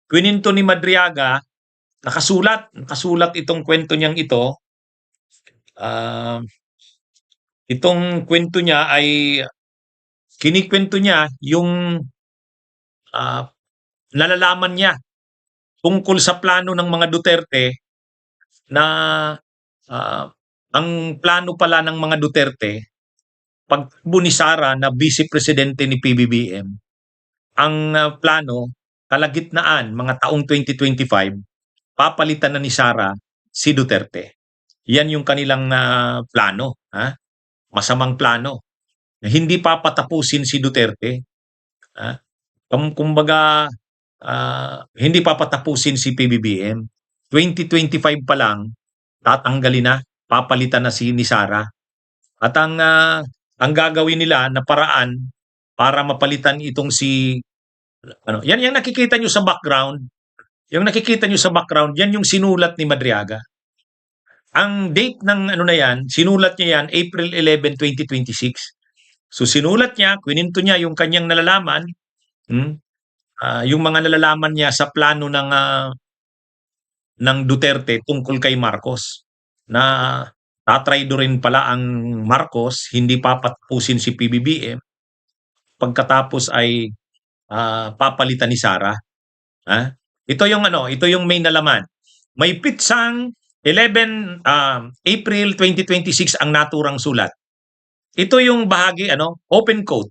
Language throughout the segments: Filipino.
Kwininto ni Madriaga, nakasulat itong kwento niyang ito. Itong kwento niya ay kinikwento niya yung nalalaman niya tungkol sa plano ng mga Duterte na ang plano pala ng mga Duterte, pagtakbo ni Sara na vice presidente ni PBBM, ang plano, kalagitnaan, mga taong 2025, papalitan na ni Sara si Duterte. Yan yung kanilang plano. Masamang plano. Hindi papatapusin si Duterte. Kumbaga, hindi papatapusin si PBBM. 2025 pa lang, tatanggalin na, papalitan na ni Sara. At ang gagawin nila na paraan para mapalitan itong yan yung nakikita nyo sa background. Yung nakikita nyo sa background, yan yung sinulat ni Madriaga. Ang date ng na yan, sinulat niya yan April 11, 2026. So sinulat niya, kwininto niya yung kanyang nalalaman, yung mga nalalaman niya sa plano ng Duterte tungkol kay Marcos, na tatraydo rin pala ang Marcos, hindi papatapusin si PBBM, pagkatapos ay papalitan ni Sara. Ito yung main nalaman. May pitsang 11 April 2026 ang naturang sulat. Ito yung bahagi, open quote.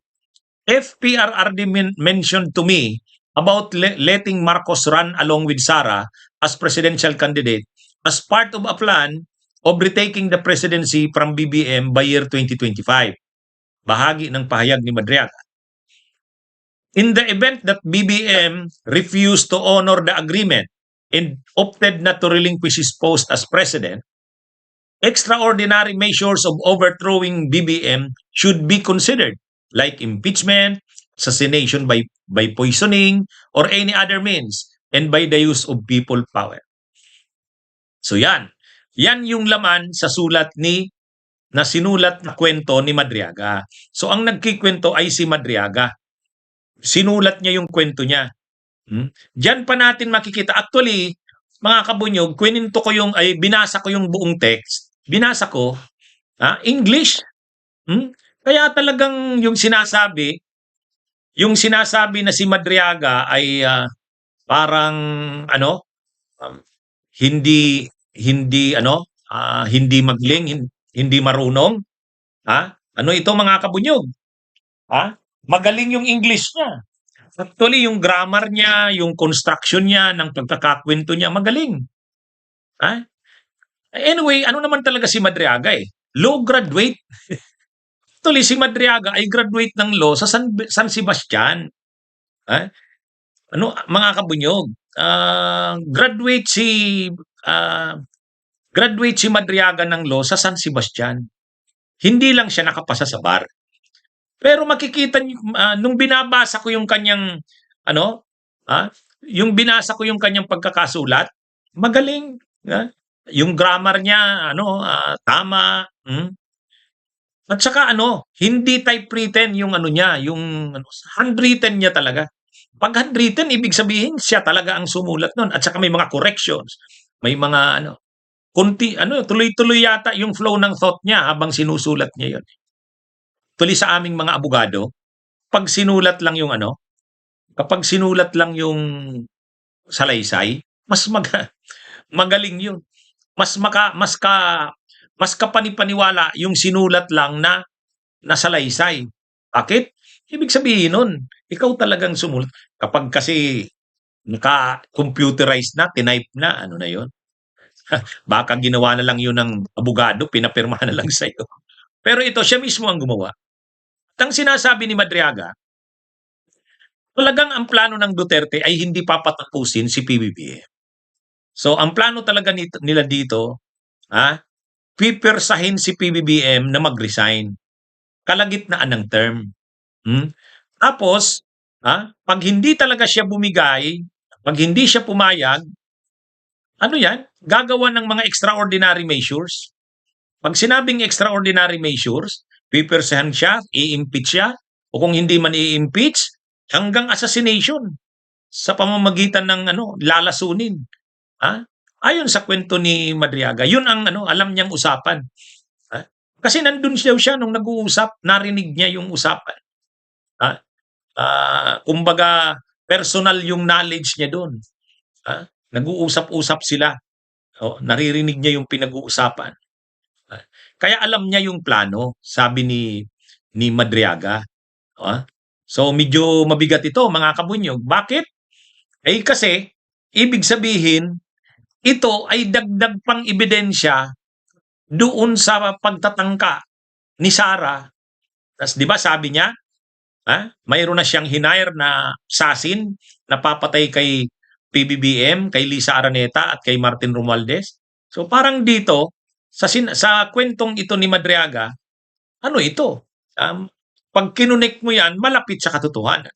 FPRRD mentioned to me about letting Marcos run along with Sara as presidential candidate as part of a plan of retaking the presidency from BBM by year 2025. Bahagi ng pahayag ni Madriaga. In the event that BBM refused to honor the agreement and opted not to relinquish his post as president, extraordinary measures of overthrowing BBM should be considered, like impeachment, assassination by poisoning, or any other means, and by the use of people power. So yan yung laman sa sulat na sinulat na kwento ni Madriaga. So ang nagkikwento ay si Madriaga. Sinulat niya yung kwento niya. Diyan pa natin makikita. Actually, mga kabunyog, binasa ko yung buong text. Binasa ko, English. Kaya talagang yung sinasabi na si Madriaga ay parang hindi magling, hindi marunong. Ito mga kabunyog? Magaling yung English niya. Actually, yung grammar niya, yung construction niya, ng pagkakakwento niya, magaling. Anyway, naman talaga si Madriaga law graduate. Actually, si Madriaga ay graduate ng law sa San Sebastian. Mga kabunyog, graduate si Madriaga ng law sa San Sebastian. Hindi lang siya nakapasa sa bar. Pero makikita niyo, nung binabasa ko yung kanyang binasa ko yung kanyang pagkakasulat, magaling. Yung grammar niya, tama. At saka hindi typewritten yung niya, yung handwritten niya talaga. Pag handwritten, ibig sabihin siya talaga ang sumulat nun. At saka may mga corrections, may mga tuloy-tuloy yata yung flow ng thought niya habang sinusulat niya yun. Tuloy sa aming mga abogado, kapag sinulat lang yung salaysay, mas magaling yun. Mas kapanipaniwala yung sinulat lang na salaysay. Bakit? Ibig sabihin nun, ikaw talagang sumulat. Kapag kasi naka-computerized na, tinype na, na yun? Baka ginawa na lang yun ng abogado, pinapirma na lang sa'yo. Pero ito, siya mismo ang gumawa. At ang sinasabi ni Madriaga, talagang ang plano ng Duterte ay hindi papatapusin si PBBM. So, ang plano talaga nila dito, pipirsahin si PBBM na mag-resign. Kalagitnaan ng term. Tapos, pag hindi talaga siya bumigay, pag hindi siya pumayag, gagawa ng mga extraordinary measures. Pag sinabing extraordinary measures, pipirsahan siya, i-impeach siya, o kung hindi man i-impeach, hanggang assassination. sa pamamagitan ng lalasunin. Ha? Ayon sa kwento ni Madriaga, yun ang alam niyang usapan. Ha? Kasi nandun siya nung nag-uusap, narinig niya yung usapan. Ha? Kumbaga, personal yung knowledge niya doon. Ha? Nag-uusap-usap sila. Naririnig niya yung pinag-uusapan. Kaya alam niya yung plano, sabi ni Madriaga. So medyo mabigat ito, mga kabunyog. Bakit? Kasi ibig sabihin ito ay dagdag pang ebidensya doon sa pagtatangka ni Sara. Tas 'di ba sabi niya, mayroon na siyang hinire na assassin na papatay kay PBBM, kay Lisa Araneta at kay Martin Romualdez. So parang dito sa kwentong ito ni Madriaga, ano ito? Pag kinunik mo 'yan, malapit sa katotohanan.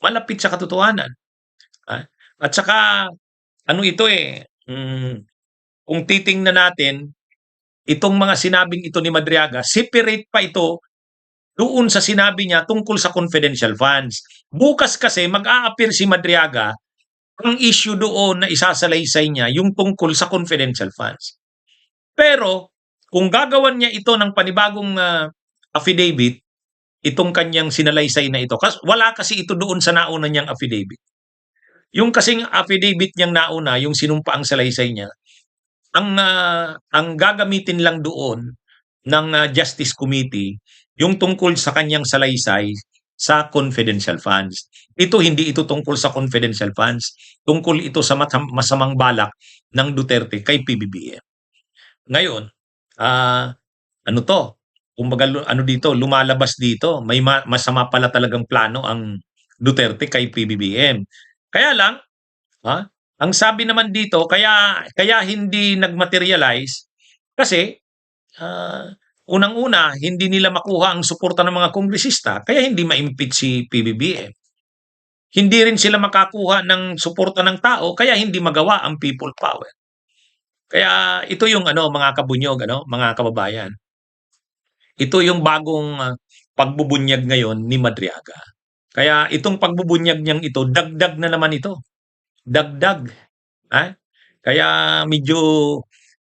Malapit sa katotohanan. At saka ito kung titingnan natin itong mga sinabing ito ni Madriaga, separate pa ito doon sa sinabi niya tungkol sa confidential funds. Bukas kasi mag-a-appear si Madriaga, ang issue doon na isasalaysay niya yung tungkol sa confidential funds. Pero kung gagawan niya ito ng panibagong affidavit, itong kanyang sinalaysay na ito, wala kasi ito doon sa nauna niyang affidavit. Yung kasing affidavit niyang nauna, yung sinumpaang salaysay niya, ang gagamitin lang doon ng Justice Committee yung tungkol sa kanyang salaysay sa confidential funds. Hindi ito tungkol sa confidential funds. Tungkol ito sa masamang balak ng Duterte kay PBBM. Ngayon, kumbaga dito, lumalabas dito, may masama pala talagang plano ang Duterte kay PBBM. Kaya lang, ang sabi naman dito, kaya hindi nagmaterialize kasi unang-una, hindi nila makuha ang suporta ng mga kongresista, kaya hindi ma-impeach si PBBM. Hindi rin sila makakuha ng suporta ng tao, kaya hindi magawa ang people power. Kaya ito yung mga kabunyog, mga kababayan. Ito yung bagong pagbubunyag ngayon ni Madriaga. Kaya itong pagbubunyag niyang ito, dagdag na naman ito. Dagdag. Kaya medyo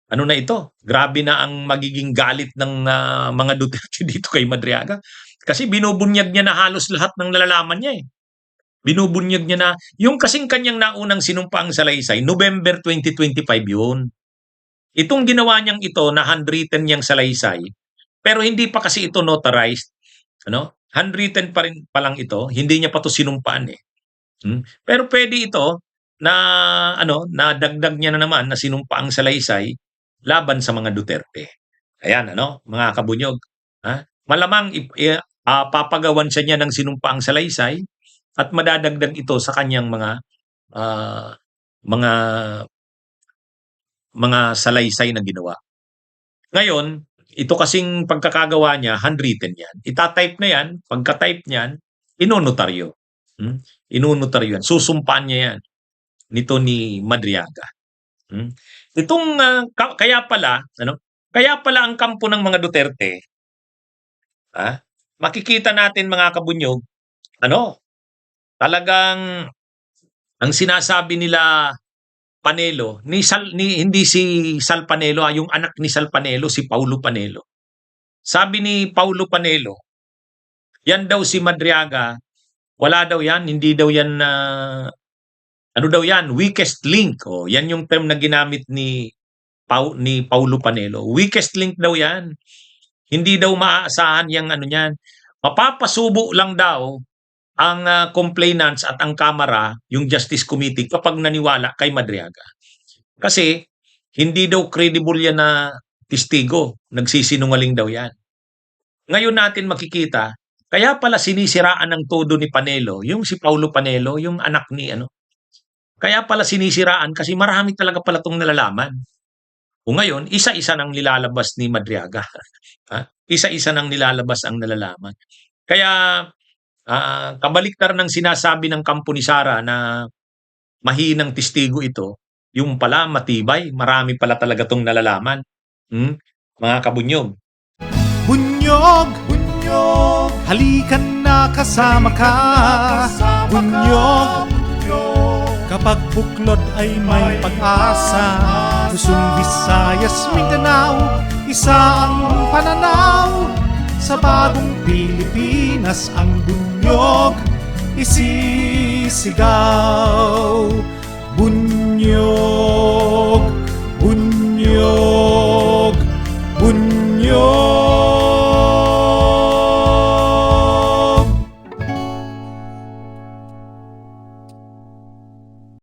na ito, grabe na ang magiging galit ng mga Duterte dito kay Madriaga. Kasi binubunyag niya na halos lahat ng nalalaman niya. Binubunyag niya na, yung kasing kanyang naunang sinumpaang salaysay, November 2025 yun. Itong ginawa niyang ito na handwritten niyang salaysay, pero hindi pa kasi ito notarized. Handwritten pa lang ito, hindi niya pa ito sinumpaan . Pero pwede ito na na dagdag niya na naman na sinumpaang salaysay laban sa mga Duterte. Ayan, mga kabunyog. Malamang papagawan siya niya ng sinumpaang salaysay at madadagdag ito sa kanyang mga salaysay na ginawa. Ngayon, ito kasing pagkakagawa niya, handwritten yan. Itatype na yan, pagka-type niyan, inonotaryo. Inonotaryo yan. Susumpaan niya yan nito ni Madriaga. Itong kaya pala ang kampo ng mga Duterte, makikita natin mga kabunyog, talagang ang sinasabi nila Panelo, hindi si Sal Panelo, yung anak ni Sal Panelo, si Paulo Panelo. Sabi ni Paulo Panelo, yan daw si Madriaga, wala daw yan, hindi daw yan daw yan, weakest link. Yan yung term na ginamit ni Paulo Panelo. Weakest link daw yan. Hindi daw maaasahan yung niyan. Mapapasubo lang daw ang complainants at ang Kamara, yung Justice Committee, kapag naniwala kay Madriaga. Kasi hindi daw credible yan na testigo. Nagsisinungaling daw yan. Ngayon natin makikita, kaya pala sinisiraan ng todo ni Panelo, yung si Paulo Panelo, yung anak ni Kaya pala sinisiraan kasi marami talaga pala itong nalalaman. O ngayon, isa-isa nang nilalabas ni Madriaga. Isa-isa nang nilalabas ang nalalaman. Kaya kabaliktar ng sinasabi ng kampo ni Sara na mahinang testigo ito, yung pala matibay, marami pala talaga itong nalalaman. Mga kabunyog. Bunyog, bunyog, halikan na kasama ka. Bunyog, Kapag buklod ay may pag-asa, Luzon, Visayas, Mindanao, isa ang pananaw. Sa bagong Pilipinas ang bunyog isisigaw. Bunyog